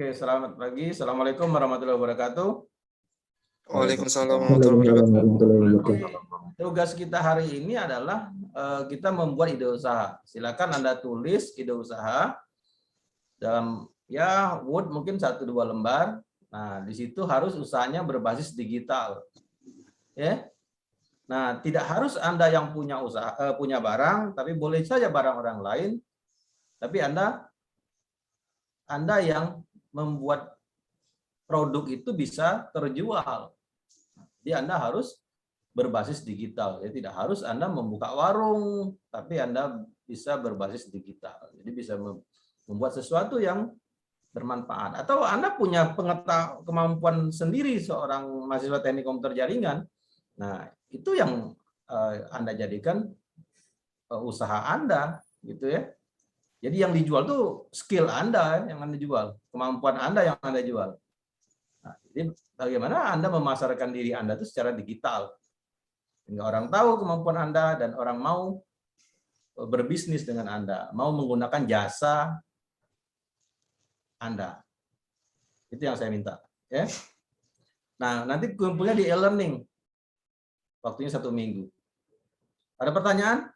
Oke, selamat pagi. Assalamualaikum warahmatullahi wabarakatuh. Waalaikumsalam warahmatullahi wabarakatuh. Tugas kita hari ini adalah kita membuat ide usaha. Silakan Anda tulis ide usaha dalam Word mungkin 1-2 lembar. Nah, di situ harus usahanya berbasis digital. Ya. Nah, tidak harus Anda yang punya usaha punya barang, tapi boleh saja barang orang lain. Tapi Anda yang membuat produk itu bisa terjual. Jadi Anda harus berbasis digital. Jadi tidak harus Anda membuka warung, tapi Anda bisa berbasis digital. Jadi bisa membuat sesuatu yang bermanfaat. Atau Anda punya kemampuan sendiri seorang mahasiswa teknik komputer jaringan. Nah, itu yang Anda jadikan usaha Anda, gitu ya. Jadi yang dijual tuh skill Anda yang Anda jual, kemampuan Anda yang Anda jual. Nah, jadi bagaimana Anda memasarkan diri Anda itu secara digital. Sehingga orang tahu kemampuan Anda dan orang mau berbisnis dengan Anda, mau menggunakan jasa Anda. Itu yang saya minta. Ya. Nah, nanti kumpulnya di e-learning. Waktunya 1 minggu. Ada pertanyaan?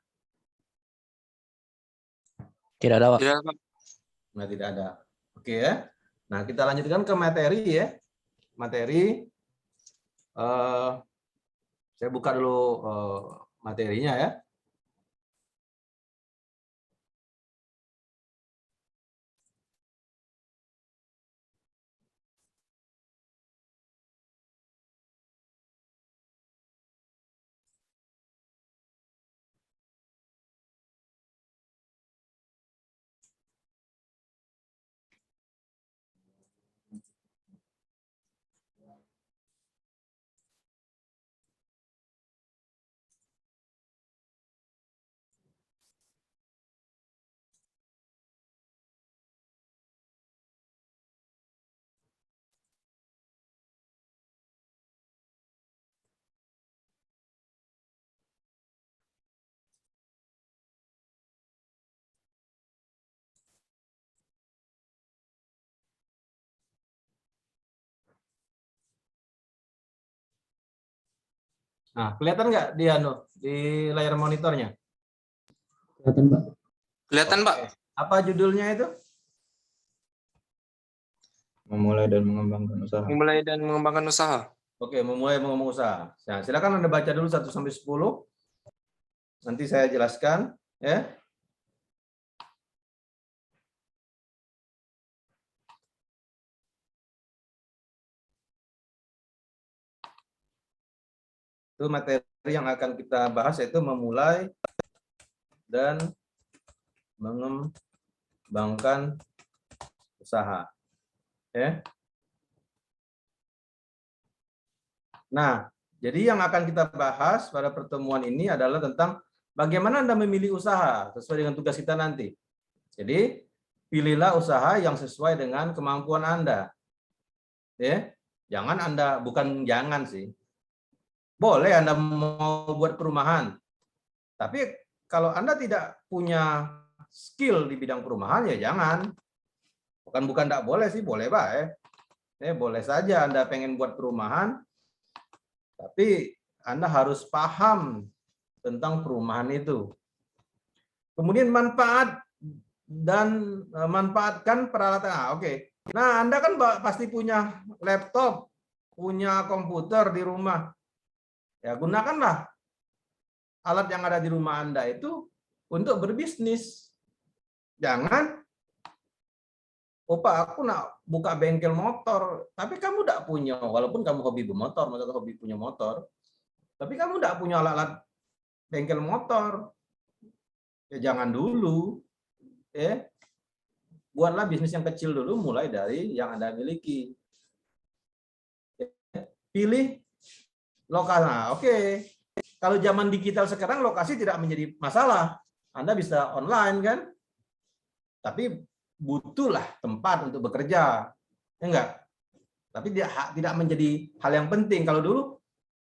Tidak ada, Pak. Tidak, Pak. Nah, tidak ada. Oke ya. Nah, kita lanjutkan ke materi ya. Materi. Saya buka dulu materinya ya. Nah, kelihatan nggak di layar monitornya? Kelihatan, Pak. Kelihatan, Pak. Apa judulnya itu? Memulai dan mengembangkan usaha. Memulai dan mengembangkan usaha. Oke, memulai mengembangkan usaha. Nah, silakan Anda baca dulu 1-10. Nanti saya jelaskan, ya. Itu materi yang akan kita bahas, yaitu memulai dan mengembangkan usaha. Ya. Nah, jadi yang akan kita bahas pada pertemuan ini adalah tentang bagaimana Anda memilih usaha sesuai dengan tugas kita nanti. Jadi, pilihlah usaha yang sesuai dengan kemampuan Anda. Ya. Jangan sih. Boleh Anda mau buat perumahan. Tapi kalau Anda tidak punya skill di bidang perumahan, ya jangan. Bukan tidak boleh sih, boleh Pak. Boleh saja Anda pengen buat perumahan, tapi Anda harus paham tentang perumahan itu. Kemudian manfaatkan peralatan. Oke. Nah, Anda kan pasti punya laptop, punya komputer di rumah. Ya, gunakanlah alat yang ada di rumah Anda itu untuk berbisnis. Jangan, Pak, aku nak buka bengkel motor, tapi kamu tidak punya, walaupun kamu hobi bermotor, hobi punya motor, tapi kamu tidak punya alat-alat bengkel motor. Ya jangan dulu. Ya. Buatlah bisnis yang kecil dulu, mulai dari yang Anda miliki. Pilih lokasi. Nah, oke. Kalau zaman digital sekarang lokasi tidak menjadi masalah. Anda bisa online kan? Tapi butuhlah tempat untuk bekerja. Ya enggak? Tapi tidak menjadi hal yang penting. Kalau dulu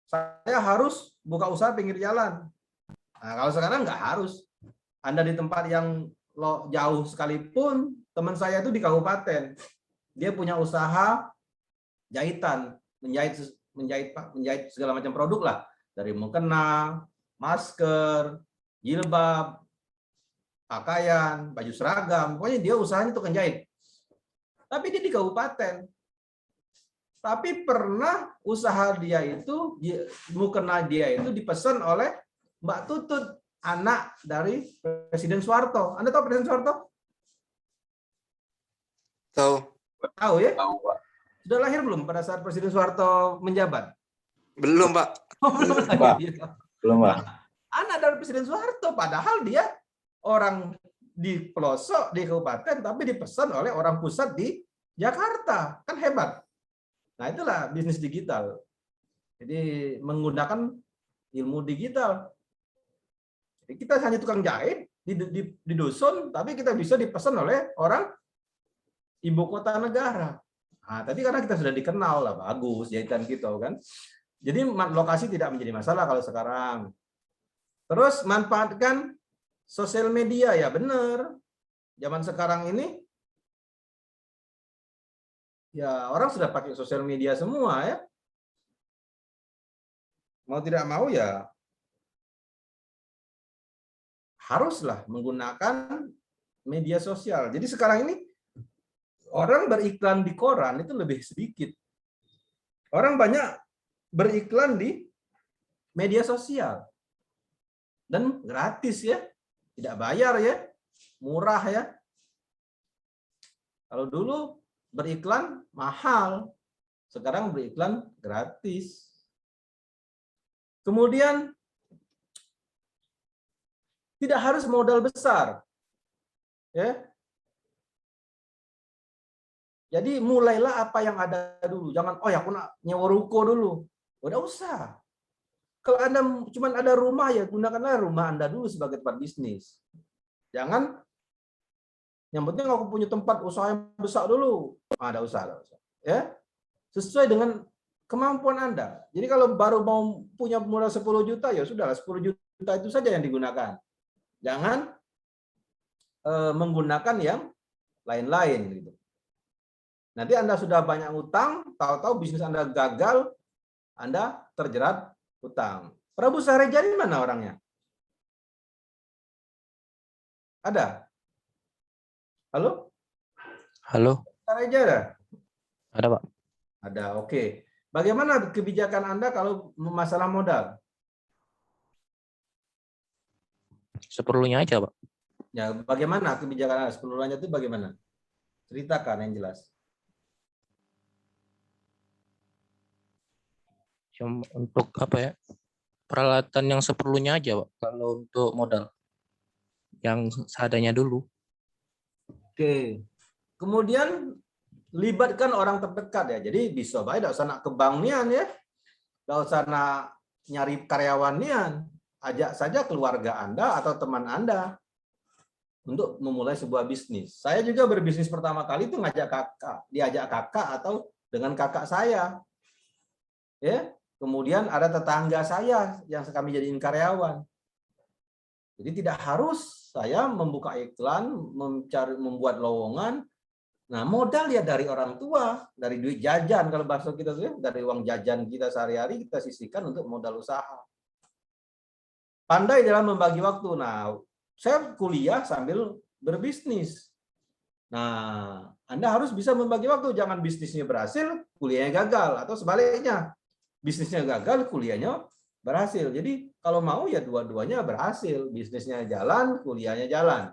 saya harus buka usaha pinggir jalan. Nah, kalau sekarang enggak harus. Anda di tempat yang jauh sekalipun, teman saya itu di kabupaten. dia punya usaha jahitan, menjahit segala macam produk lah, dari mukena, masker, jilbab, pakaian, baju seragam, pokoknya dia usahanya tukang jahit. Tapi dia di kabupaten. Tapi pernah usaha dia itu, mukena dia itu dipesan oleh Mbak Tutut, anak dari Presiden Soeharto. Anda tahu Presiden Soeharto? Tahu. Tahu ya? Tahu, Pak. Sudah lahir belum pada saat Presiden Soeharto menjabat? Belum, Pak. Belum Pak. lahir. Belum, Pak. Anak dari Presiden Soeharto, padahal dia orang di pelosok di kabupaten, tapi dipesan oleh orang pusat di Jakarta. Kan hebat. Nah, itulah bisnis digital. Jadi menggunakan ilmu digital. Jadi kita hanya tukang jahit di dusun, tapi kita bisa dipesan oleh orang ibu kota negara. Nah, tadi karena kita sudah dikenal lah, bagus jahitan kita kan. Jadi lokasi tidak menjadi masalah kalau sekarang. Terus manfaatkan sosial media, ya benar. Zaman sekarang ini ya orang sudah pakai sosial media semua ya. Mau tidak mau ya haruslah menggunakan media sosial. Jadi sekarang ini orang beriklan di koran itu lebih sedikit. Orang banyak beriklan di media sosial. Dan gratis ya. Tidak bayar ya. Murah ya. Kalau dulu beriklan mahal. Sekarang beriklan gratis. Kemudian tidak harus modal besar. Ya. Jadi mulailah apa yang ada dulu. Jangan, oh ya aku nak nyewa ruko dulu. Udah usah. Kalau Anda cuma ada rumah, ya gunakanlah rumah Anda dulu sebagai tempat bisnis. Jangan, yang penting aku punya tempat usaha yang besar dulu. Ada usaha. Ya. Sesuai dengan kemampuan Anda. Jadi kalau baru mau punya modal 10 juta, ya sudah 10 juta itu saja yang digunakan. Jangan menggunakan yang lain-lain gitu. Nanti Anda sudah banyak utang, tahu-tahu bisnis Anda gagal, Anda terjerat utang. Prabu Sareja ini mana orangnya? Ada? Halo? Halo, Sareja ada? ada Pak. Ada, oke. Bagaimana kebijakan Anda kalau masalah modal? Seperlunya aja Pak. Ya, bagaimana kebijakan Anda? Sepenuhnya itu bagaimana? Ceritakan yang jelas. Cuma untuk apa ya? Peralatan yang seperlunya aja Pak. Kalau untuk modal yang seadanya dulu. Oke. Kemudian libatkan orang terdekat ya. Jadi bisa baik tidak usah nak ke bank nian ya. Tidak usah nak nyari karyawan nian. Ajak saja keluarga Anda atau teman Anda untuk memulai sebuah bisnis. Saya juga berbisnis pertama kali itu ngajak kakak, diajak kakak atau dengan kakak saya. Ya. Kemudian ada tetangga saya yang kami jadiin karyawan. Jadi tidak harus saya membuka iklan, membuat lowongan. Nah, modal ya dari orang tua, dari duit jajan kalau bahasa kita tuh, dari uang jajan kita sehari-hari kita sisihkan untuk modal usaha. Pandai dalam membagi waktu. Nah, saya kuliah sambil berbisnis. Nah, Anda harus bisa membagi waktu. Jangan bisnisnya berhasil, kuliahnya gagal, atau sebaliknya. Bisnisnya gagal, kuliahnya berhasil. Jadi kalau mau ya dua-duanya berhasil. Bisnisnya jalan, kuliahnya jalan.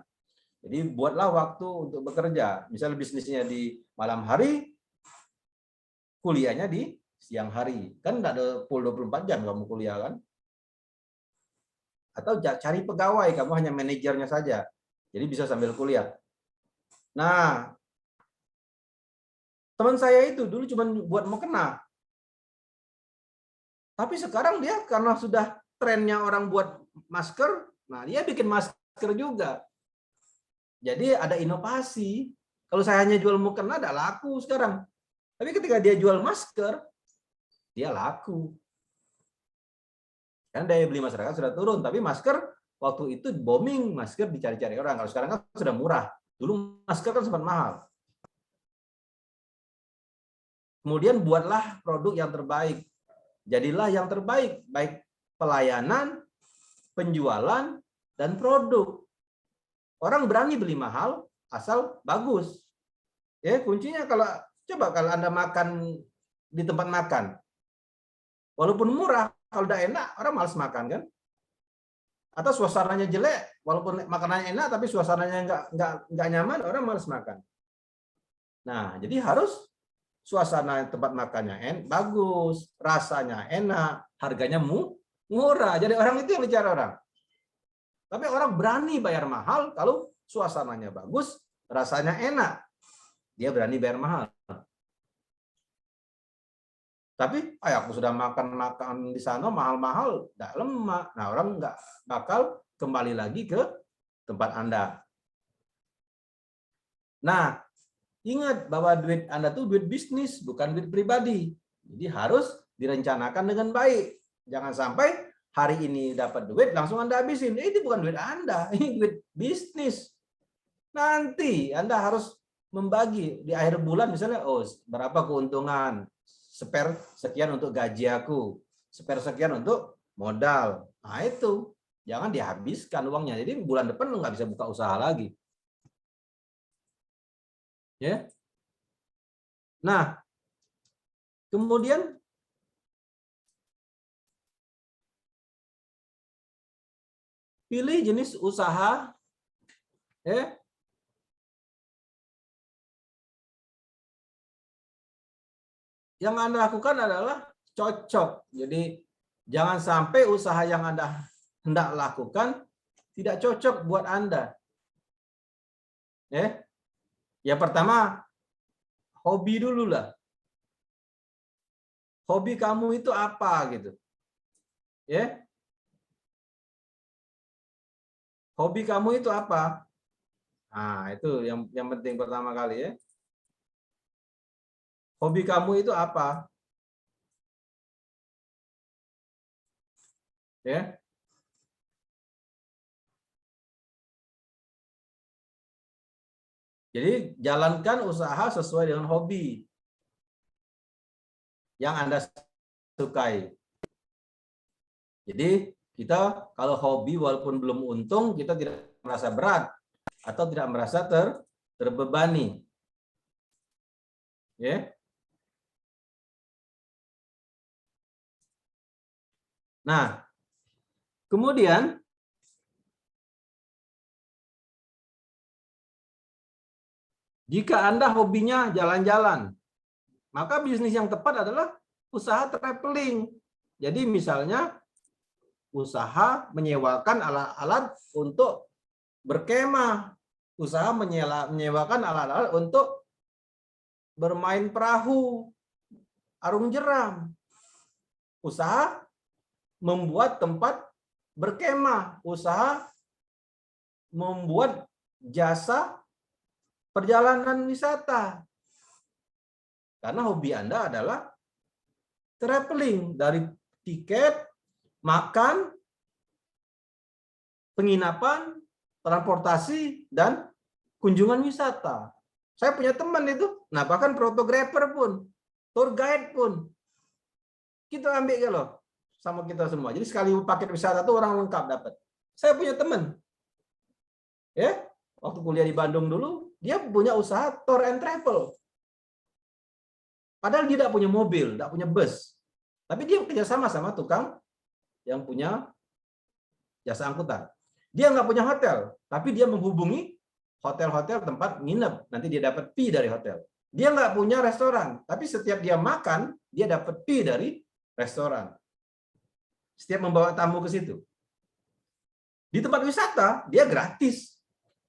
Jadi buatlah waktu untuk bekerja. Misalnya bisnisnya di malam hari, kuliahnya di siang hari. Kan tidak ada full 24 jam kamu kuliah kan? Atau cari pegawai, kamu hanya manajernya saja. Jadi bisa sambil kuliah. Nah, teman saya itu dulu cuma buat mukena. Tapi sekarang dia karena sudah trennya orang buat masker, nah dia bikin masker juga. Jadi ada inovasi. Kalau saya hanya jual mukena, tidak laku sekarang. Tapi ketika dia jual masker, dia laku. Kan daya beli masyarakat sudah turun, tapi masker waktu itu booming, masker dicari-cari orang. Kalau sekarang kan sudah murah. Dulu masker kan sempat mahal. Kemudian buatlah produk yang terbaik. Jadilah yang terbaik, baik pelayanan, penjualan, dan produk. Orang berani beli mahal asal bagus. Ya, kuncinya kalau Anda makan di tempat makan, walaupun murah, kalau udah enak orang malas makan kan? Atau suasananya jelek, walaupun makanannya enak tapi suasananya nggak nyaman, orang malas makan. Nah, jadi harus suasana tempat makannya bagus, rasanya enak, harganya murah. Jadi orang itu yang dicari orang. Tapi orang berani bayar mahal kalau suasananya bagus, rasanya enak. Dia berani bayar mahal. Tapi aku sudah makan di sana mahal-mahal, tidak lemak. Nah, orang nggak bakal kembali lagi ke tempat Anda. Nah, ingat bahwa duit Anda tuh duit bisnis, bukan duit pribadi. Jadi harus direncanakan dengan baik. Jangan sampai hari ini dapat duit langsung Anda habisin. Itu bukan duit Anda, ini duit bisnis. Nanti Anda harus membagi di akhir bulan misalnya, berapa keuntungan, spare sekian untuk gaji aku, spare sekian untuk modal. Nah itu, jangan dihabiskan uangnya. Jadi bulan depan nggak bisa buka usaha lagi. Ya. Nah, kemudian pilih jenis usaha, ya, yang Anda lakukan adalah cocok. Jadi jangan sampai usaha yang Anda hendak lakukan tidak cocok buat Anda. Ya. Yang pertama, hobi dulu lah. Hobi kamu itu apa gitu? Ya. Hobi kamu itu apa? Nah, itu yang penting pertama kali ya. Hobi kamu itu apa? Ya. Jadi jalankan usaha sesuai dengan hobi yang Anda sukai. Jadi kita kalau hobi walaupun belum untung, kita tidak merasa berat atau tidak merasa terbebani. Ya. Nah, kemudian jika Anda hobinya jalan-jalan, maka bisnis yang tepat adalah usaha traveling. Jadi misalnya usaha menyewakan alat-alat untuk berkemah, usaha menyewakan alat-alat untuk bermain perahu, arung jeram, usaha membuat tempat berkemah, usaha membuat jasa perjalanan wisata. Karena hobi Anda adalah traveling, dari tiket, makan, penginapan, transportasi, dan kunjungan wisata. Saya punya teman itu, nah bahkan fotografer pun, tour guide pun, kita ambil kalau sama kita semua. Jadi sekali paket wisata itu orang lengkap dapat. Saya punya teman, ya, waktu kuliah di Bandung dulu, dia punya usaha tour and travel. Padahal dia tidak punya mobil, tidak punya bus. Tapi dia kerjasama sama tukang yang punya jasa angkutan. Dia nggak punya hotel, tapi dia menghubungi hotel-hotel tempat nginep. Nanti dia dapat fee dari hotel. Dia nggak punya restoran, tapi setiap dia makan, dia dapat fee dari restoran. Setiap membawa tamu ke situ. Di tempat wisata, dia gratis.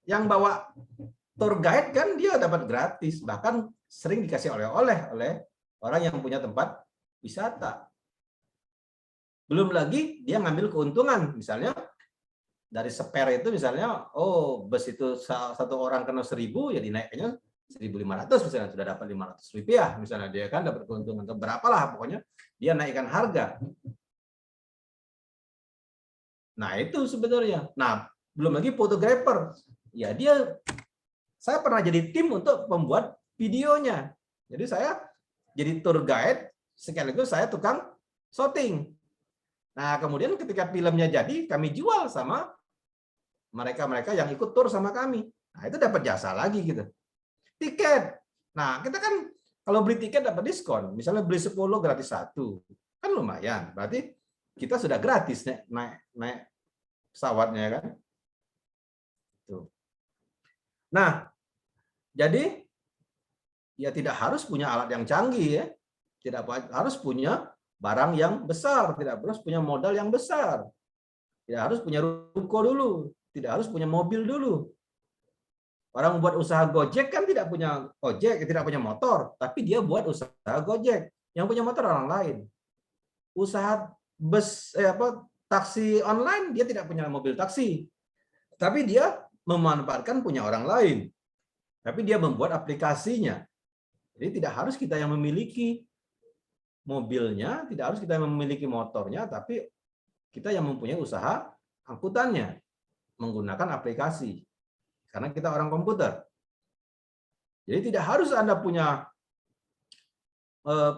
Yang bawa tour guide kan dia dapat gratis, bahkan sering dikasih oleh-oleh oleh orang yang punya tempat wisata. Belum lagi dia ngambil keuntungan, misalnya dari spare itu misalnya, bus itu satu orang kena 1.000, ya dinaikkannya 1.500 misalnya, sudah dapat Rp500 misalnya, dia kan dapat keuntungan berapa lah pokoknya, dia naikkan harga. Nah itu sebenarnya. Nah belum lagi fotografer, ya saya pernah jadi tim untuk membuat videonya. Jadi saya jadi tour guide, sekaligus saya tukang shooting. Nah, kemudian ketika filmnya jadi, kami jual sama mereka-mereka yang ikut tur sama kami. Nah, itu dapat jasa lagi gitu. Tiket. Nah, kita kan kalau beli tiket dapat diskon. Misalnya beli 10 gratis 1. Kan lumayan. Berarti kita sudah gratis naik pesawatnya kan. Tuh. Nah, jadi ya tidak harus punya alat yang canggih ya. Tidak harus punya barang yang besar, tidak harus punya modal yang besar. Tidak harus punya ruko dulu, tidak harus punya mobil dulu. Orang buat usaha Gojek kan tidak punya ojek, tidak punya motor, tapi dia buat usaha Gojek. Yang punya motor orang lain. Usaha taksi online dia tidak punya mobil taksi. Tapi dia memanfaatkan punya orang lain. Tapi dia membuat aplikasinya. Jadi tidak harus kita yang memiliki mobilnya, tidak harus kita yang memiliki motornya, tapi kita yang mempunyai usaha angkutannya menggunakan aplikasi. Karena kita orang komputer. Jadi tidak harus Anda punya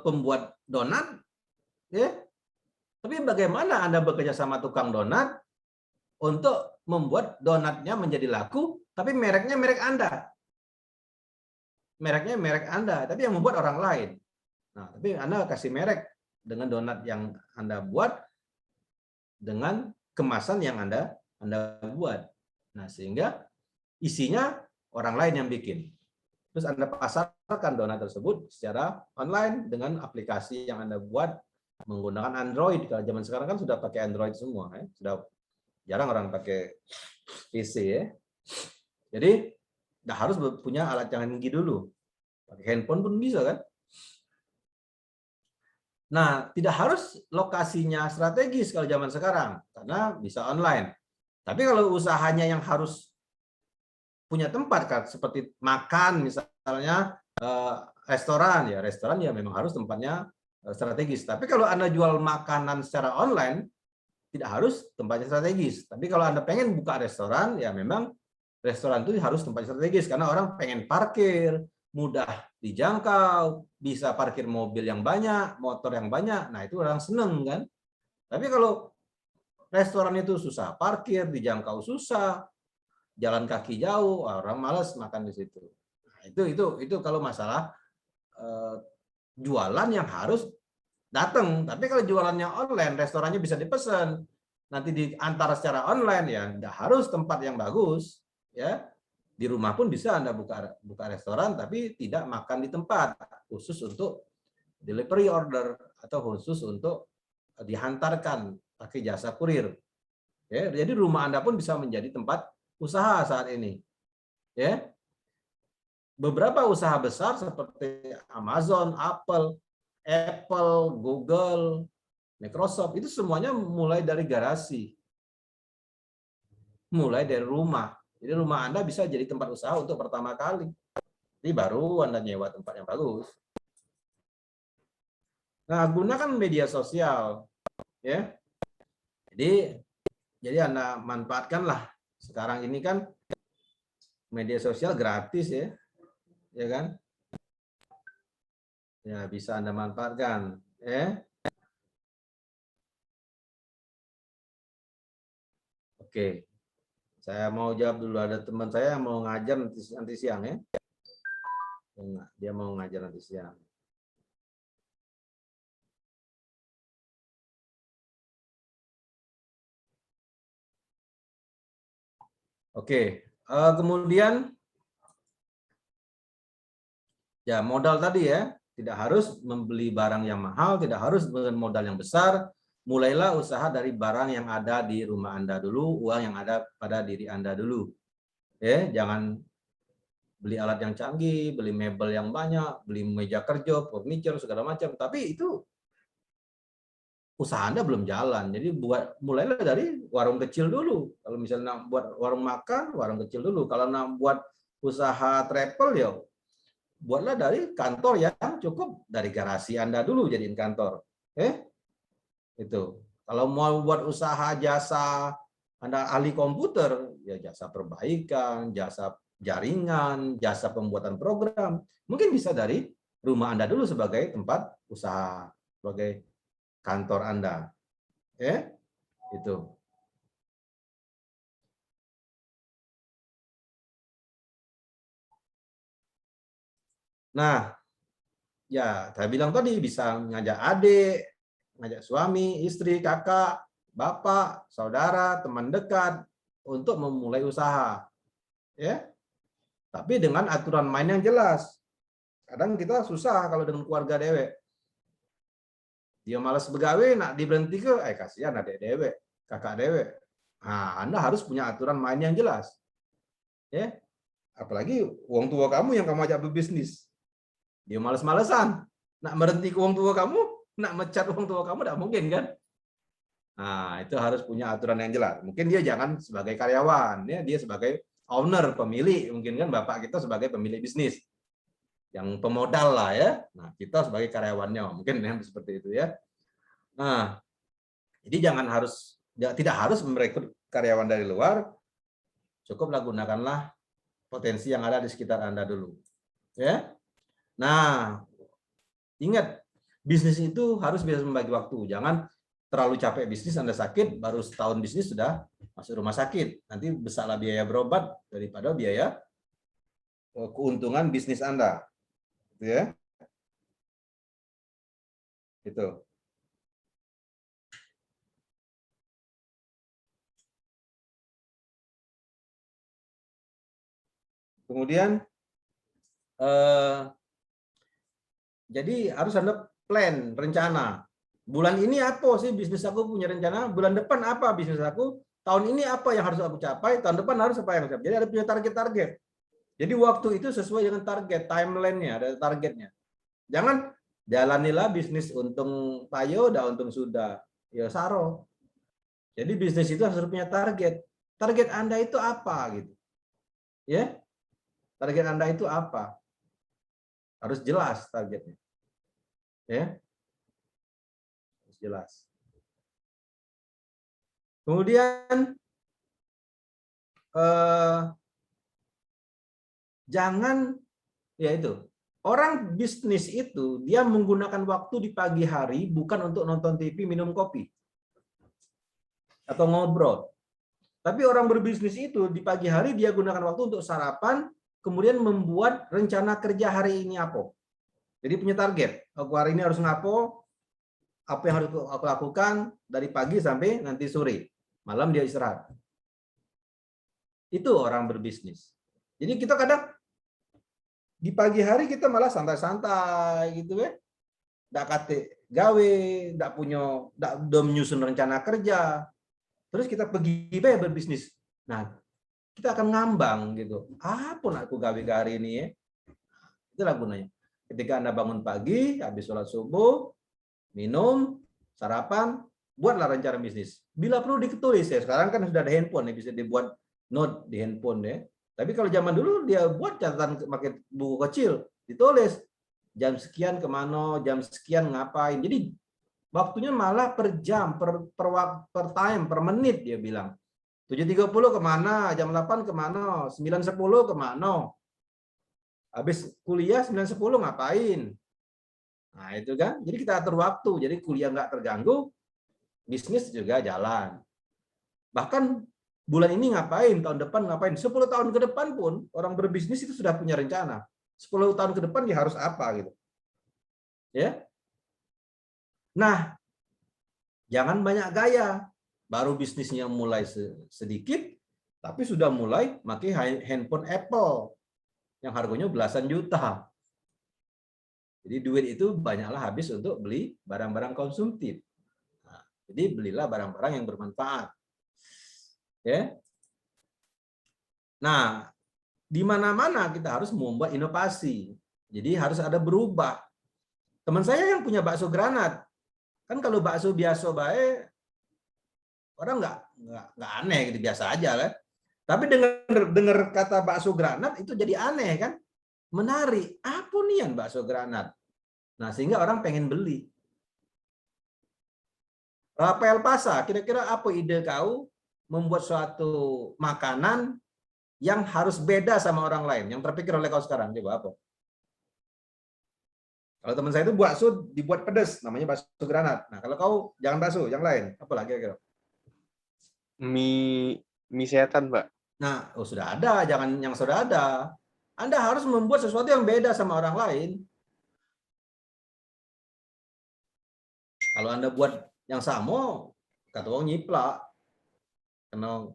pembuat donat, ya. Tapi bagaimana Anda bekerja sama tukang donat untuk membuat donatnya menjadi laku, tapi mereknya merek Anda. Mereknya merek Anda, tapi yang membuat orang lain. Nah, tapi Anda kasih merek dengan donat yang Anda buat dengan kemasan yang Anda buat. Nah, sehingga isinya orang lain yang bikin. Terus Anda pasarkan donat tersebut secara online dengan aplikasi yang Anda buat menggunakan Android. Kalau zaman sekarang kan sudah pakai Android semua, ya. Sudah jarang orang pakai PC ya. Jadi nggak harus punya alat canggih dulu. Pakai handphone pun bisa kan. Nah, tidak harus lokasinya strategis kalau zaman sekarang karena bisa online. Tapi kalau usahanya yang harus punya tempat kan seperti makan misalnya restoran ya memang harus tempatnya strategis. Tapi kalau Anda jual makanan secara online tidak harus tempatnya strategis. Tapi kalau Anda pengen buka restoran ya memang restoran itu harus tempatnya strategis karena orang pengen parkir, mudah dijangkau, bisa parkir mobil yang banyak, motor yang banyak. Nah, itu orang seneng kan. Tapi kalau restoran itu susah parkir, dijangkau susah, jalan kaki jauh, orang malas makan di situ. Nah, itu kalau masalah jualan yang harus datang. Tapi kalau jualannya online, restorannya bisa dipesan, nanti diantar secara online ya, nggak harus tempat yang bagus, ya. Di rumah pun bisa Anda buka restoran, tapi tidak makan di tempat, khusus untuk delivery order atau khusus untuk dihantarkan pakai jasa kurir. Ya, jadi rumah Anda pun bisa menjadi tempat usaha saat ini. Ya. Beberapa usaha besar seperti Amazon, Apple, Google, Microsoft itu semuanya mulai dari garasi. Mulai dari rumah. Jadi rumah Anda bisa jadi tempat usaha untuk pertama kali. Jadi baru Anda nyewa tempat yang bagus. Nah, gunakan media sosial. Ya. Jadi Anda manfaatkanlah. Sekarang ini kan media sosial gratis ya. Ya kan? Ya, bisa Anda manfaatkan, ya. Oke. Saya mau jawab dulu, ada teman saya yang mau ngajar nanti siang ya. Dia mau ngajar nanti siang. Oke, kemudian ya modal tadi ya, tidak harus membeli barang yang mahal, tidak harus dengan modal yang besar. Mulailah usaha dari barang yang ada di rumah Anda dulu, uang yang ada pada diri Anda dulu. Ya, jangan beli alat yang canggih, beli mebel yang banyak, beli meja kerja, furniture segala macam. Tapi itu usaha Anda belum jalan. Jadi mulailah dari warung kecil dulu. Kalau misalnya buat warung makan, warung kecil dulu. Kalau buat usaha travel ya buatlah dari kantor yang cukup dari garasi Anda dulu jadiin kantor. Itu. Kalau mau buat usaha jasa Anda ahli komputer, ya jasa perbaikan, jasa jaringan, jasa pembuatan program, mungkin bisa dari rumah Anda dulu sebagai tempat usaha, sebagai kantor Anda. Ya, itu. Nah, ya saya bilang tadi bisa ngajak adik, ngajak suami, istri, kakak, bapak, saudara, teman dekat untuk memulai usaha. Ya, tapi dengan aturan main yang jelas. Kadang kita susah kalau dengan keluarga dewek. Dia malas begawe, nak diberhenti ke, kasihan adik dewek, kakak dewek. Nah, Anda harus punya aturan main yang jelas. Ya, apalagi uang tua kamu yang kamu ajak berbisnis. Dia malas-malesan. Nak berhenti ke uang tua kamu, nak mecat uang tua kamu, tidak mungkin kan? Nah, itu harus punya aturan yang jelas. Mungkin dia jangan sebagai karyawan, ya, dia sebagai owner, pemilik. Mungkin kan bapak kita sebagai pemilik bisnis. Yang pemodal lah ya. Nah, kita sebagai karyawannya, mungkin yang seperti itu ya. Nah, jadi tidak harus merekrut karyawan dari luar. Cukuplah gunakanlah potensi yang ada di sekitar Anda dulu. Ya. Nah, ingat, bisnis itu harus bisa membagi waktu. Jangan terlalu capek bisnis, Anda sakit, baru setahun bisnis sudah masuk rumah sakit. Nanti besarlah biaya berobat daripada biaya keuntungan bisnis Anda. Gitu ya. Itu. Kemudian, jadi harus Anda plan, rencana. Bulan ini apa sih bisnis aku punya rencana? Bulan depan apa bisnis aku? Tahun ini apa yang harus aku capai? Tahun depan harus apa yang harus capai? Jadi ada punya target-target. Jadi waktu itu sesuai dengan target, timeline-nya, ada targetnya. Jangan jalanilah bisnis untung payo, dah untung sudah. Ya saro. Jadi bisnis itu harus punya target. Target Anda itu apa gitu? Ya? Target Anda itu apa? Harus jelas targetnya. Ya? Harus jelas. Kemudian jangan, ya itu, orang bisnis itu dia menggunakan waktu di pagi hari bukan untuk nonton TV, minum kopi, atau ngobrol. Tapi orang berbisnis itu di pagi hari dia gunakan waktu untuk sarapan, kemudian membuat rencana kerja hari ini apa. Jadi punya target, aku hari ini harus ngapo, apa yang harus aku lakukan dari pagi sampai nanti sore. Malam dia istirahat. Itu orang berbisnis. Jadi kita kadang di pagi hari kita malah santai-santai gitu ya. Nggak kate gawe, nggak menyusun rencana kerja. Terus kita pergi berbisnis. Nah, kita akan ngambang gitu. Apa nak aku gawe hari ini ya? Itulah gunanya. Ketika Anda bangun pagi, habis sholat subuh, minum, sarapan, buatlah rencana bisnis. Bila perlu ditulis ya. Sekarang kan sudah ada handphone ya, bisa dibuat note di handphone ya. Tapi kalau zaman dulu dia buat catatan pakai buku kecil, ditulis jam sekian kemana, jam sekian ngapain. Jadi waktunya malah per jam, per time, per menit dia bilang. 7.30 kemana, jam 8 kemana, 9.10 kemana. Habis kuliah 9.10 ngapain. Nah itu kan, jadi kita atur waktu, jadi kuliah nggak terganggu, bisnis juga jalan. Bahkan bulan ini ngapain, tahun depan ngapain, 10 tahun ke depan pun orang berbisnis itu sudah punya rencana. 10 tahun ke depan dia harus apa gitu. Ya. Nah, jangan banyak gaya. Baru bisnisnya mulai sedikit, tapi sudah mulai pakai handphone Apple yang harganya belasan juta. Jadi duit itu banyaklah habis untuk beli barang-barang konsumtif. Nah, jadi belilah barang-barang yang bermanfaat. Ya. Nah, di mana-mana kita harus membuat inovasi. Jadi harus ada berubah. Teman saya yang punya bakso granat, kan kalau bakso biasa baik, orang nggak aneh gitu, biasa aja lah. Tapi dengar kata bakso granat itu jadi aneh kan, menarik. Apa nih yang bakso granat? Nah sehingga orang pengen beli. Rafael Pasa, kira-kira apa ide kau membuat suatu makanan yang harus beda sama orang lain, yang terpikir oleh kau sekarang? Coba apa? Kalau teman saya itu bakso dibuat pedas, namanya bakso granat. Nah, kalau kau jangan bakso, yang lain. Apa lagi kira-kira? Mie setan, Pak. Nah, sudah ada, jangan yang sudah ada. Anda harus membuat sesuatu yang beda sama orang lain. Kalau Anda buat yang sama, kata orang nyiplak, kena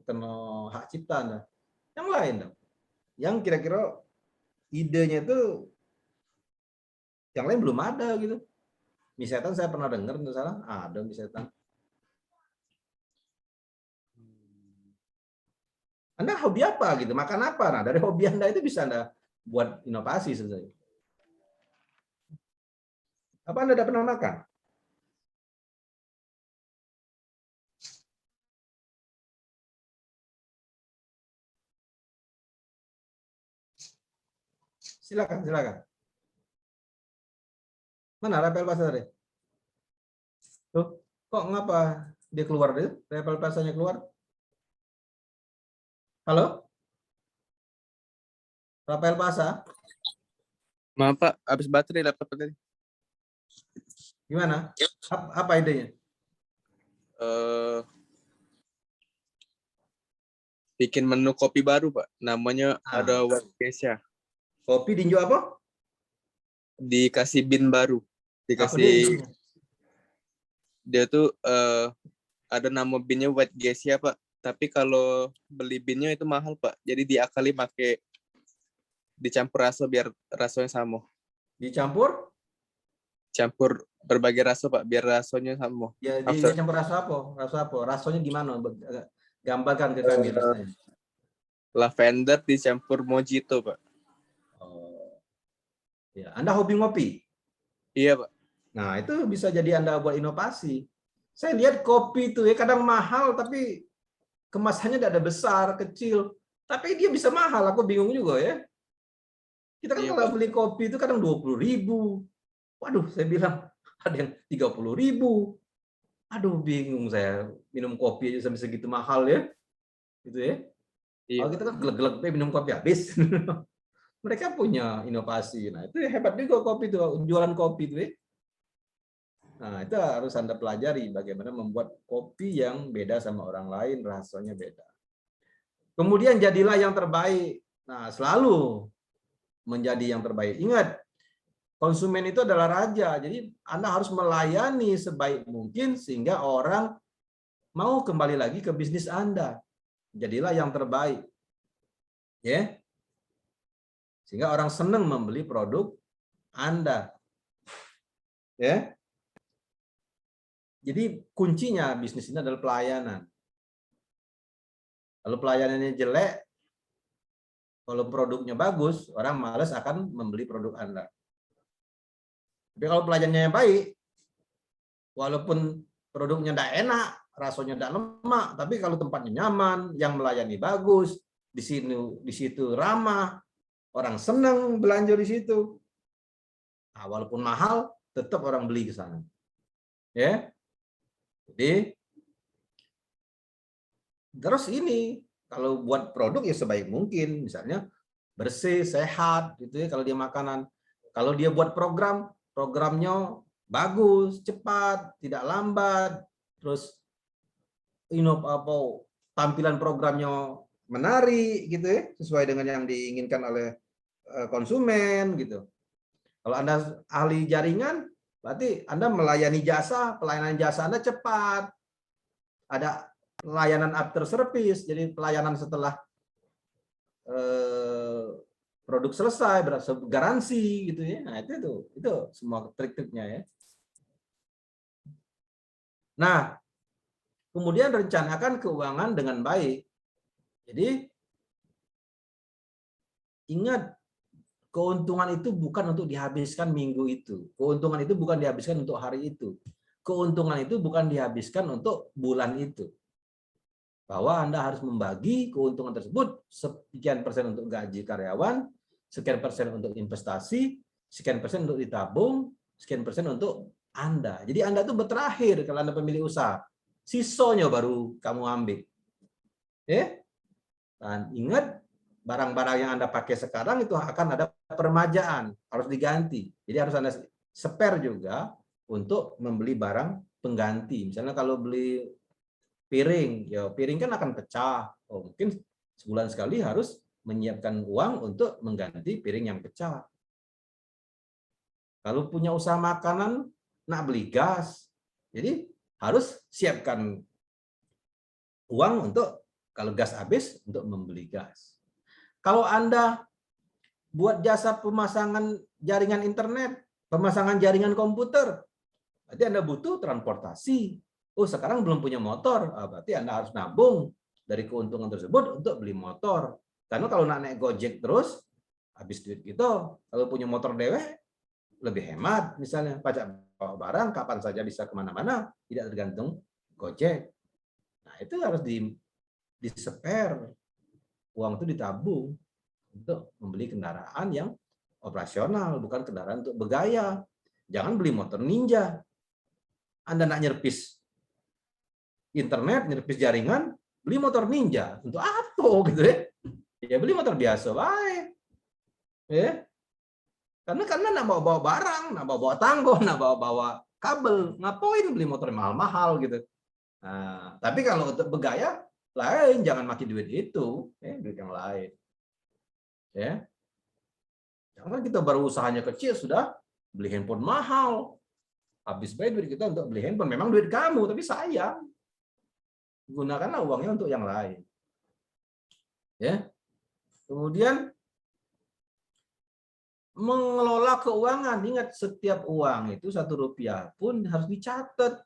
hak cipta Anda. Yang lain dong. Yang kira-kira idenya itu yang lain belum ada gitu. Mie setan saya pernah dengar, nggak salah, ada mie setan. Anda hobi apa gitu, makan apa? Nah, dari hobi Anda itu bisa Anda buat inovasi sebenarnya. Apa Anda udah pernah makan? Silakan, silakan. Mana Rapel Pasar tadi? Tuh, kok ngapa dia keluar deh? Rapel Pasarnya keluar? Halo? Rapel Pasar, Maaf, Pak. Habis baterai laptop tadi. gimana? Apa idenya? Bikin menu kopi baru, Pak. Namanya ada White Geisha. Kopi tinju apa? Dikasih bin baru. Apa Dikasih dia? dia tuh ada nama binnya White Geisha, Pak. Tapi kalau beli binnya itu mahal, Pak. Jadi diakali pakai dicampur rasa biar rasanya sama. Dicampur? Campur berbagai rasa, Pak, biar rasanya sama. Ya, dia campur rasa apa? Rasa apa? Rasanya gimana? Gambarkan ke kami rasanya. Lavender dicampur mojito, Pak. Oh. Ya, Anda hobi ngopi? Iya, Pak. Nah, itu bisa jadi Anda buat inovasi. Saya lihat kopi itu ya kadang mahal tapi kemasannya tidak ada besar, kecil. Tapi dia bisa mahal, aku bingung juga ya. Kita kan Iya, kalau Pak. beli kopi itu kadang 20.000. Waduh, saya bilang ada yang 30.000. Aduh, bingung saya minum kopi aja sampai segitu mahal ya. Gitu ya. Iya, Kalau kita kan gelek-gelek minum kopi habis. Mereka punya inovasi. Nah, itu hebat juga kopi itu, jualan kopi itu ya. Nah, itu harus Anda pelajari bagaimana membuat kopi yang beda sama orang lain, rasanya beda. Kemudian jadilah yang terbaik. Nah, selalu menjadi yang terbaik. Ingat, konsumen itu adalah raja. Jadi Anda harus melayani sebaik mungkin sehingga orang mau kembali lagi ke bisnis Anda. Jadilah yang terbaik. Ya. Sehingga orang senang membeli produk Anda. Ya. Jadi kuncinya bisnis ini adalah pelayanan. Kalau pelayanannya jelek, kalau produknya bagus, orang malas akan membeli produk Anda. Tapi kalau pelayanannya baik, walaupun produknya tidak enak, rasanya tidak lemak, tapi kalau tempatnya nyaman, yang melayani bagus, di situ ramah, orang senang belanja di situ. Nah, walaupun mahal, tetap orang beli ke sana. Ya. Jadi terus ini kalau buat produk ya sebaik mungkin, misalnya bersih, sehat gitu ya kalau dia makanan. Kalau dia buat programnya bagus, cepat, tidak lambat, terus tampilan programnya menarik gitu ya, sesuai dengan yang diinginkan oleh konsumen gitu. Kalau Anda ahli jaringan, berarti Anda melayani jasa, pelayanan jasa Anda cepat. Ada layanan after service, jadi pelayanan setelah produk selesai, garansi gitu ya. Nah, itu semua trik-triknya ya. Nah, kemudian rencanakan keuangan dengan baik. Jadi ingat, keuntungan itu bukan untuk dihabiskan minggu itu. Keuntungan itu bukan dihabiskan untuk hari itu. Keuntungan itu bukan dihabiskan untuk bulan itu. Bahwa Anda harus membagi keuntungan tersebut sekian persen untuk gaji karyawan, sekian persen untuk investasi, sekian persen untuk ditabung, sekian persen untuk Anda. Jadi Anda itu terakhir kalau Anda pemilik usaha. Sisanya baru kamu ambil. Dan ingat, barang-barang yang Anda pakai sekarang itu akan ada permajaan, harus diganti. Jadi harus Anda spare juga untuk membeli barang pengganti. Misalnya kalau beli piring, ya piring kan akan pecah. Oh, mungkin sebulan sekali harus menyiapkan uang untuk mengganti piring yang pecah. Kalau punya usaha makanan, nak beli gas, jadi harus siapkan uang untuk kalau gas habis untuk membeli gas. Kalau Anda buat jasa pemasangan jaringan internet, pemasangan jaringan komputer, berarti Anda butuh transportasi. Oh, sekarang belum punya motor, berarti Anda harus nabung dari keuntungan tersebut untuk beli motor. Karena kalau naik Gojek terus, habis duit gitu. Kalau punya motor dewek, lebih hemat. Misalnya pajak bawa barang, kapan saja bisa kemana-mana, tidak tergantung Gojek. Nah, itu harus di spare. Uang itu ditabung untuk membeli kendaraan yang operasional, bukan kendaraan untuk bergaya. Jangan beli motor ninja. Anda nak nyerpis internet, nyerpis jaringan, beli motor ninja. Untuk apa gitu ya? Ya beli motor biasa baik. Ya. Karena nak bawa barang, nak bawa tanggo, nak bawa kabel, ngapain beli motor mahal-mahal gitu. Nah, tapi kalau untuk bergaya lain, jangan makin duit itu, duit yang lain. Ya. Jangan kita baru usahanya kecil sudah beli handphone mahal. Habis bayar duit kita untuk beli handphone, memang duit kamu, tapi sayang. Gunakanlah uangnya untuk yang lain. Ya. Kemudian mengelola keuangan, ingat setiap uang itu Rp1 pun harus dicatat.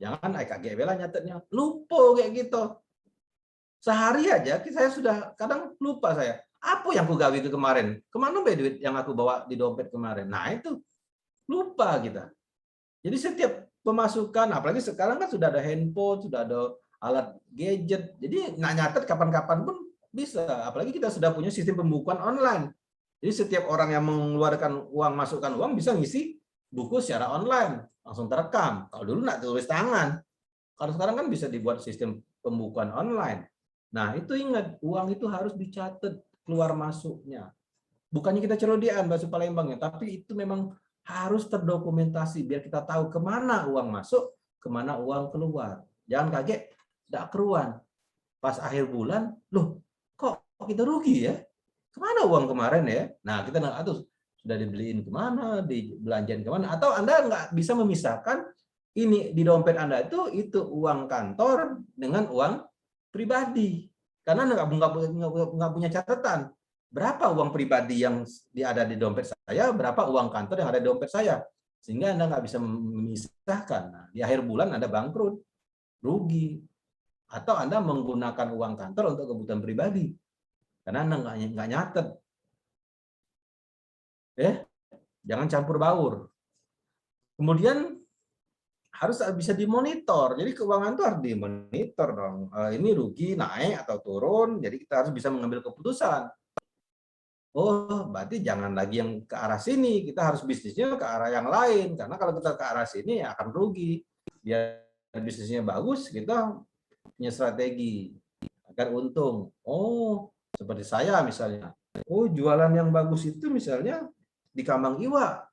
Jangan kayak bela nyatetnya, lupa kayak gitu. Sehari aja saya sudah kadang lupa saya. Apa yang aku gawe itu kemarin? Kemana be duit yang aku bawa di dompet kemarin? Nah itu lupa kita. Jadi setiap pemasukan, apalagi sekarang kan sudah ada handphone, sudah ada alat gadget. Jadi nyatet kapan-kapan pun bisa. Apalagi kita sudah punya sistem pembukuan online. Jadi setiap orang yang mengeluarkan uang, masukkan uang bisa ngisi buku secara online, langsung terekam. Kalau dulu nak tulis tangan. Kalau sekarang kan bisa dibuat sistem pembukuan online. Nah, itu ingat, uang itu harus dicatat keluar masuknya. Bukannya kita celodian bahasa Palembangnya, tapi itu memang harus terdokumentasi biar kita tahu kemana uang masuk, kemana uang keluar. Jangan kaget, tidak keruan. Pas akhir bulan, loh kok kita rugi ya? Kemana uang kemarin ya? Nah, kita nggak tahu sudah dibeliin kemana, dibelanjain kemana, atau Anda nggak bisa memisahkan ini di dompet Anda itu uang kantor dengan uang pribadi, karena nggak punya catatan berapa uang pribadi yang ada di dompet saya, berapa uang kantor yang ada di dompet saya, sehingga Anda nggak bisa memisahkan. Nah, di akhir bulan Anda bangkrut, rugi, atau Anda menggunakan uang kantor untuk kebutuhan pribadi. Karena Anda nggak nyatet. Jangan campur baur. Kemudian harus bisa dimonitor. Jadi keuangan itu harus dimonitor dong. Ini rugi, naik atau turun. Jadi kita harus bisa mengambil keputusan. Oh, berarti jangan lagi yang ke arah sini. Kita harus bisnisnya ke arah yang lain. Karena kalau kita ke arah sini akan rugi. Biar bisnisnya bagus, kita punya strategi agar untung. Oh, seperti saya misalnya. Oh, jualan yang bagus itu misalnya di Kambang Iwa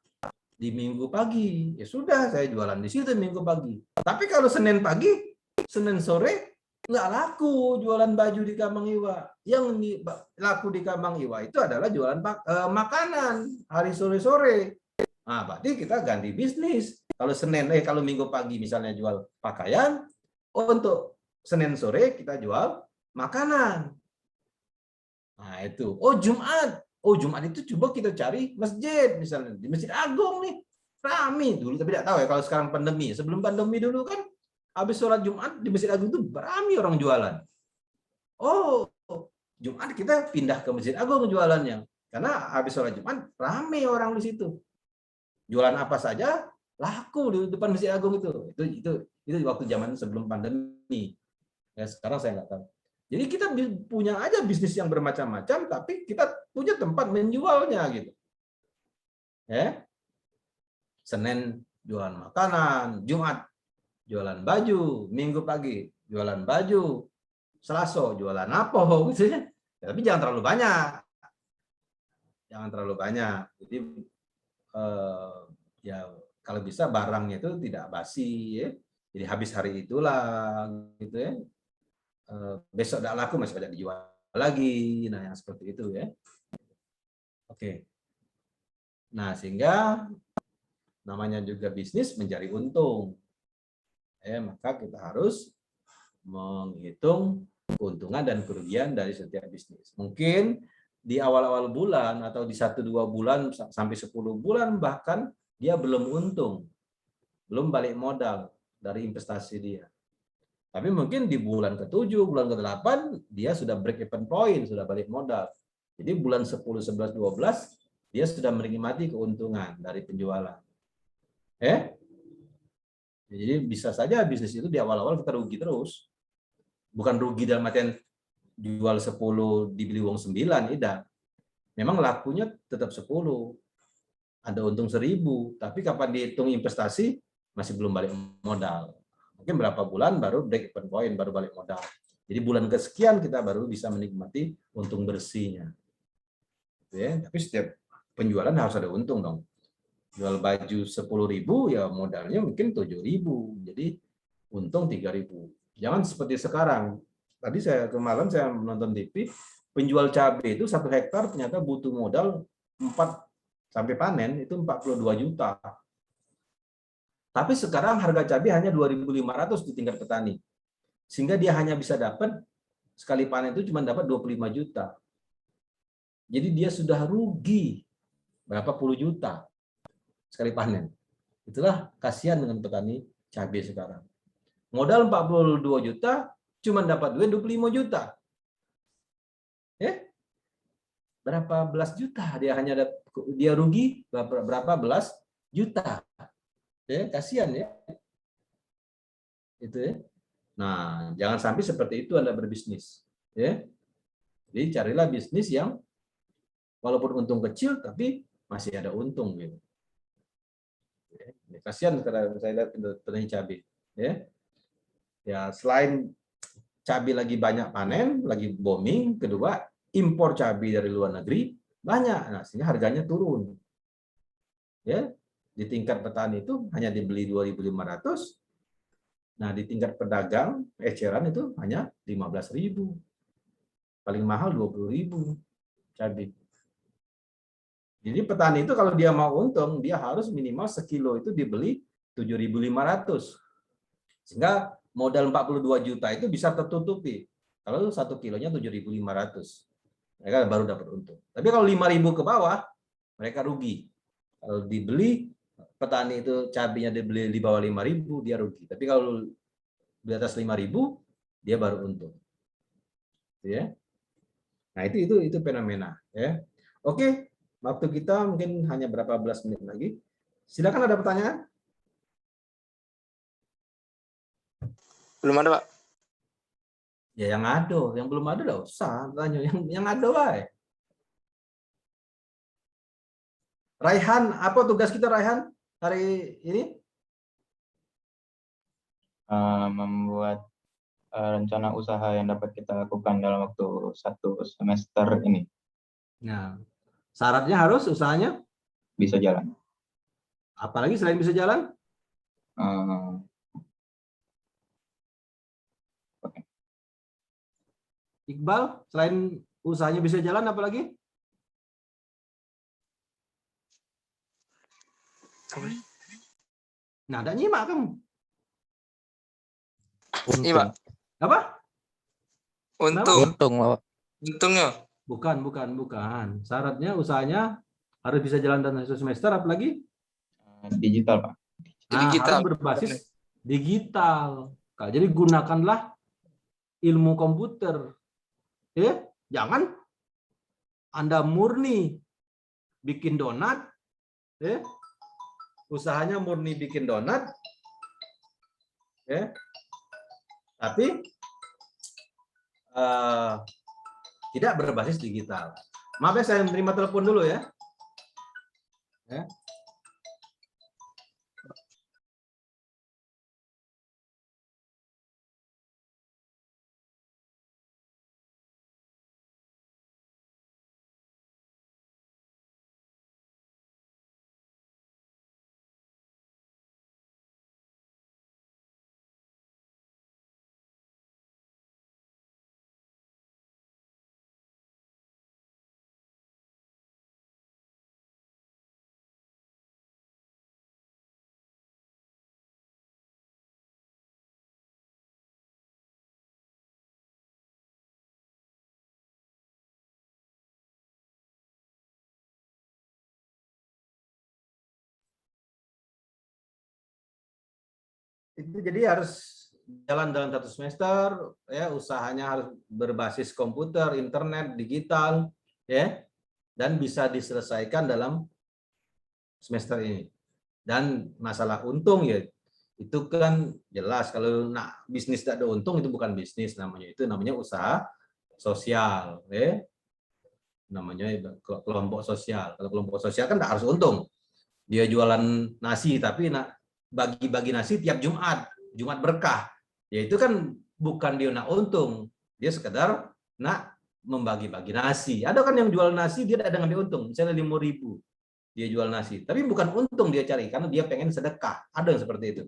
di Minggu pagi. Ya sudah, saya jualan di situ Minggu pagi. Tapi kalau Senin pagi, Senin sore nggak laku jualan baju di Kambang Iwa. Yang laku di Kambang Iwa itu adalah jualan makanan hari sore-sore. Nah, berarti kita ganti bisnis. Kalau kalau Minggu pagi misalnya jual pakaian, untuk Senin sore kita jual makanan. Nah, itu. Oh, Jumat itu coba kita cari masjid, misalnya di Masjid Agung nih, rame dulu, tapi tidak tahu ya kalau sekarang pandemi. Sebelum pandemi dulu kan, habis sholat Jumat di Masjid Agung itu rame orang jualan. Oh, Jumat kita pindah ke Masjid Agung jualannya, karena habis sholat Jumat rame orang di situ. Jualan apa saja laku di depan Masjid Agung itu. Itu waktu zaman sebelum pandemi. Ya, sekarang saya nggak tahu. Jadi kita punya aja bisnis yang bermacam-macam, tapi kita punya tempat menjualnya gitu. Ya. Senin jualan makanan, Jumat jualan baju, Minggu pagi jualan baju, Selasa jualan apa gitu ya. Tapi jangan terlalu banyak. Jangan terlalu banyak. Jadi ya kalau bisa barangnya itu tidak basi ya. Jadi habis hari itulah gitu ya. Besok tidak laku masih banyak dijual lagi. Nah, yang seperti itu ya. Oke. Nah, sehingga namanya juga bisnis mencari untung. Maka kita harus menghitung keuntungan dan kerugian dari setiap bisnis. Mungkin di awal-awal bulan atau di 1-2 bulan sampai 10 bulan bahkan dia belum untung, belum balik modal dari investasi dia. Tapi mungkin di bulan ke-7, bulan ke-8 dia sudah break even point, sudah balik modal. Jadi bulan 10, 11, 12 dia sudah menikmati keuntungan dari penjualan. Jadi bisa saja bisnis itu di awal-awal kita rugi terus. Bukan rugi dalam artian jual 10 dibeli uang 9, tidak. Memang lakunya tetap 10. Ada untung 1.000, tapi kapan dihitung investasi masih belum balik modal. Mungkin berapa bulan baru break even point, baru balik modal. Jadi bulan kesekian kita baru bisa menikmati untung bersihnya. Tapi setiap penjualan harus ada untung dong. Jual baju 10.000 ya modalnya mungkin 7.000, jadi untung 3.000. Jangan seperti sekarang. Tadi kemarin saya menonton TV, penjual cabai itu 1 hektar ternyata butuh modal 4 sampai panen itu 42 juta. Tapi sekarang harga cabai hanya 2.500 di tingkat petani. Sehingga dia hanya bisa dapat sekali panen itu cuma dapat 25 juta. Jadi dia sudah rugi berapa puluh juta sekali panen. Itulah kasihan dengan petani cabai sekarang. Modal 42 juta, cuma dapat duit 25 juta. Berapa belas juta dia rugi berapa belas juta. Kasihan ya. Itu ya. Nah, jangan sampai seperti itu Anda berbisnis. Jadi carilah bisnis yang walaupun untung kecil tapi masih ada untung gitu. Kasihan karena saya lihat petani cabai. Ya, selain cabai lagi banyak panen, lagi booming, kedua impor cabai dari luar negeri banyak, nah sehingga harganya turun. Di tingkat petani itu hanya dibeli 2.500, nah di tingkat pedagang eceran itu hanya 15.000, paling mahal 20.000 cabai. Jadi petani itu kalau dia mau untung, dia harus minimal sekilo itu dibeli 7.500. Sehingga modal 42 juta itu bisa tertutupi. Kalau 1 kilonya 7.500. Mereka baru dapat untung. Tapi kalau 5.000 ke bawah, mereka rugi. Kalau dibeli, petani itu cabainya dibeli di bawah 5.000, dia rugi. Tapi kalau di atas 5.000, dia baru untung. Nah, itu fenomena. Oke. Waktu kita mungkin hanya berapa belas menit lagi. Silakan ada pertanyaan? Belum ada, Pak. Ya yang ada, yang belum ada enggak usah tanya, yang ada wae. Raihan, apa tugas kita Raihan hari ini? Membuat rencana usaha yang dapat kita lakukan dalam waktu 1 semester ini Nah, syaratnya harus usahanya bisa jalan. apalagi selain bisa jalan? Eh, Iqbal, selain usahanya bisa jalan apalagi? Nah, ada nyimak kamu. Ini, Pak. Apa? Untung. Untung, Pak. Untungnya. Bukan. Syaratnya usahanya harus bisa jalan dalam 1 semester, apalagi? digital, Pak. Nah, Digital. harus berbasis digital. Nah, jadi gunakanlah ilmu komputer. Jangan Anda murni bikin donat, usahanya murni bikin donat, tapi tidak berbasis digital. Maaf ya, saya menerima telepon dulu ya. Itu jadi harus jalan dalam 1 semester, ya usahanya harus berbasis komputer, internet, digital, ya, dan bisa diselesaikan dalam semester ini. Dan masalah untung ya itu kan jelas, kalau nak bisnis tidak ada untung itu bukan bisnis namanya, itu namanya usaha sosial, ya. Namanya kelompok sosial. Kalau kelompok sosial kan tidak harus untung. Dia jualan nasi tapi nak bagi-bagi nasi tiap Jumat berkah. Ya itu kan bukan dia nak untung, dia sekedar nak membagi-bagi nasi. Ada kan yang jual nasi dia tidak ada ngambil untung, misalnya 5.000 dia jual nasi, tapi bukan untung dia cari karena dia pengen sedekah. Ada yang seperti itu.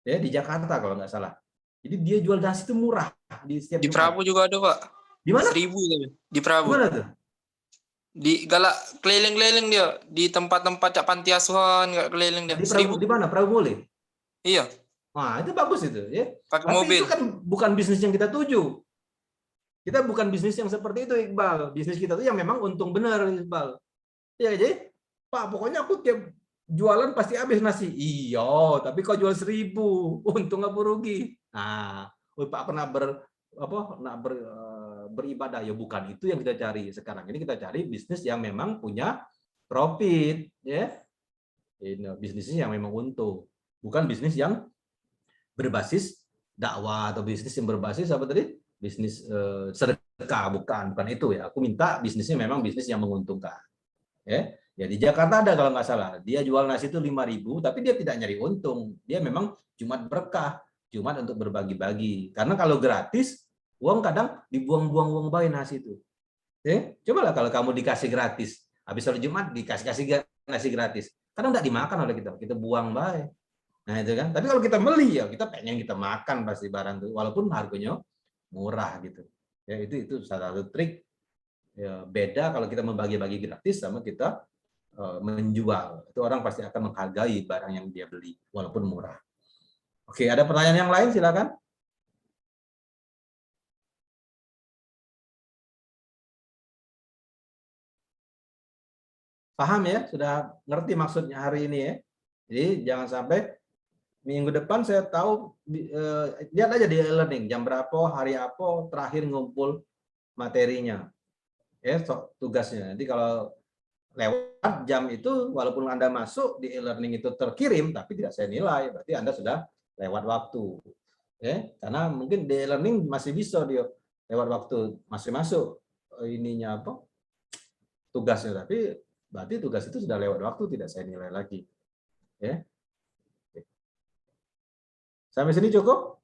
Ya di Jakarta kalau nggak salah. Jadi dia jual nasi itu murah di setiap Di Jumat. Prabu juga ada, Pak. Di mana? 1.000 tapi. Di Prabu. Gimana tuh? Di galak keliling-keliling dia di tempat-tempat cak panti asuhan, nggak keliling dia. Di 1.000. Prabu, di mana? Prabu Muli? Iya, Wah, itu bagus itu, ya. pakai Tapi mobil. itu kan bukan bisnis yang kita tuju. Kita bukan bisnis yang seperti itu, Iqbal. Bisnis kita tuh yang memang untung benar, Iqbal. Ya, jadi, Pak, pokoknya aku tiap jualan pasti habis nasi. Iya, tapi kau jual 1.000, untung apa rugi? Nah, Pak pernah beribadah, ya bukan itu yang kita cari sekarang. Ini kita cari bisnis yang memang punya profit, ya. Ini bisnisnya yang memang untung, bukan bisnis yang berbasis dakwah atau bisnis yang berbasis apa tadi? Bisnis sedekah, bukan itu ya. Aku minta bisnisnya memang bisnis yang menguntungkan. Ya. Ya di Jakarta ada kalau nggak salah. Dia jual nasi itu 5.000 tapi dia tidak nyari untung. Dia memang Jumat berkah, Jumat untuk berbagi-bagi. Karena kalau gratis, uang kadang dibuang-buang uang baik nasi itu. Ya, cobalah kalau kamu dikasih gratis, habis sholat Jumat dikasih nasi gratis. Kadang tidak dimakan oleh kita buang baik. Nah itu kan. Tapi kalau kita beli ya kita pengen kita makan pasti barang itu, walaupun harganya murah gitu. Ya itu salah satu trik. Ya, beda kalau kita membagi-bagi gratis sama kita menjual. Itu orang pasti akan menghargai barang yang dia beli walaupun murah. Oke, ada pertanyaan yang lain silakan. Paham ya? Sudah ngerti maksudnya hari ini ya? Jadi jangan sampai minggu depan saya tahu, lihat aja di e-learning jam berapa, hari apa terakhir ngumpul materinya, ya tugasnya. Nanti kalau lewat jam itu, walaupun Anda masuk di e-learning itu terkirim, tapi tidak saya nilai, berarti Anda sudah lewat waktu. Ya, karena mungkin di e-learning masih bisa dia lewat waktu, masih masuk ininya apa tugasnya, tapi berarti tugas itu sudah lewat waktu, tidak saya nilai lagi. Ya. Sampai sini cukup?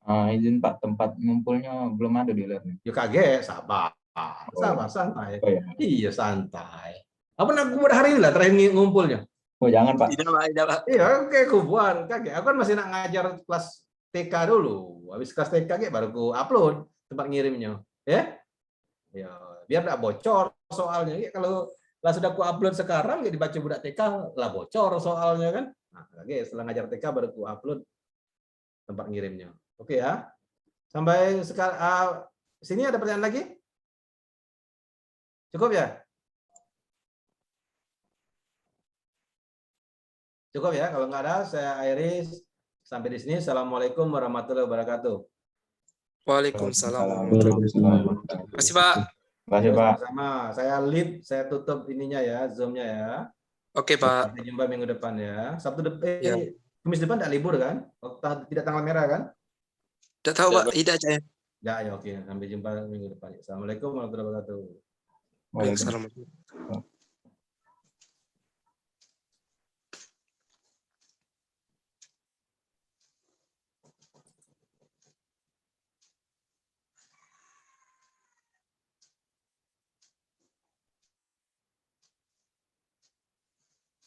Izin Pak, tempat ngumpulnya belum ada di e-learning. Ya kaget, sabar, santai. Oh, ya. Iya santai. Apa nak kubuat hari ini lah terakhir ngumpulnya? Oh jangan Pak. Tidak, Pak. Tidak, Pak. Iya, oke kubuat kaget. Aku kan masih nak ngajar kelas TK dulu. Habis kelas TK kaget baru aku upload tempat ngirimnya. Ya, ya biar tidak bocor soalnya. Ya, kalau lah sudah aku upload sekarang, ya dibaca budak TK lah bocor soalnya kan. Nah, kaget setelah ngajar TK baru aku upload tempat ngirimnya. Oke ya. Sampai sekarang sini ada pertanyaan lagi? Cukup ya? Cukup ya. Kalau nggak ada, saya akhiri sampai di sini. Assalamualaikum warahmatullahi wabarakatuh. Waalaikumsalam. Terima Kasih, Pak. kasih Pak. Sama. Saya lead, saya tutup ininya ya, Zoom-nya ya. Oke, Pak. Sampai jumpa minggu depan ya. Sabtu depan, Ya. Kamis depan tidak libur kan? Tidak tanggal merah kan? Tidak tahu, Pak. Tidak aja. Ya, oke. Sampai jumpa minggu depan. Assalamualaikum warahmatullahi wabarakatuh. Waalaikumsalam.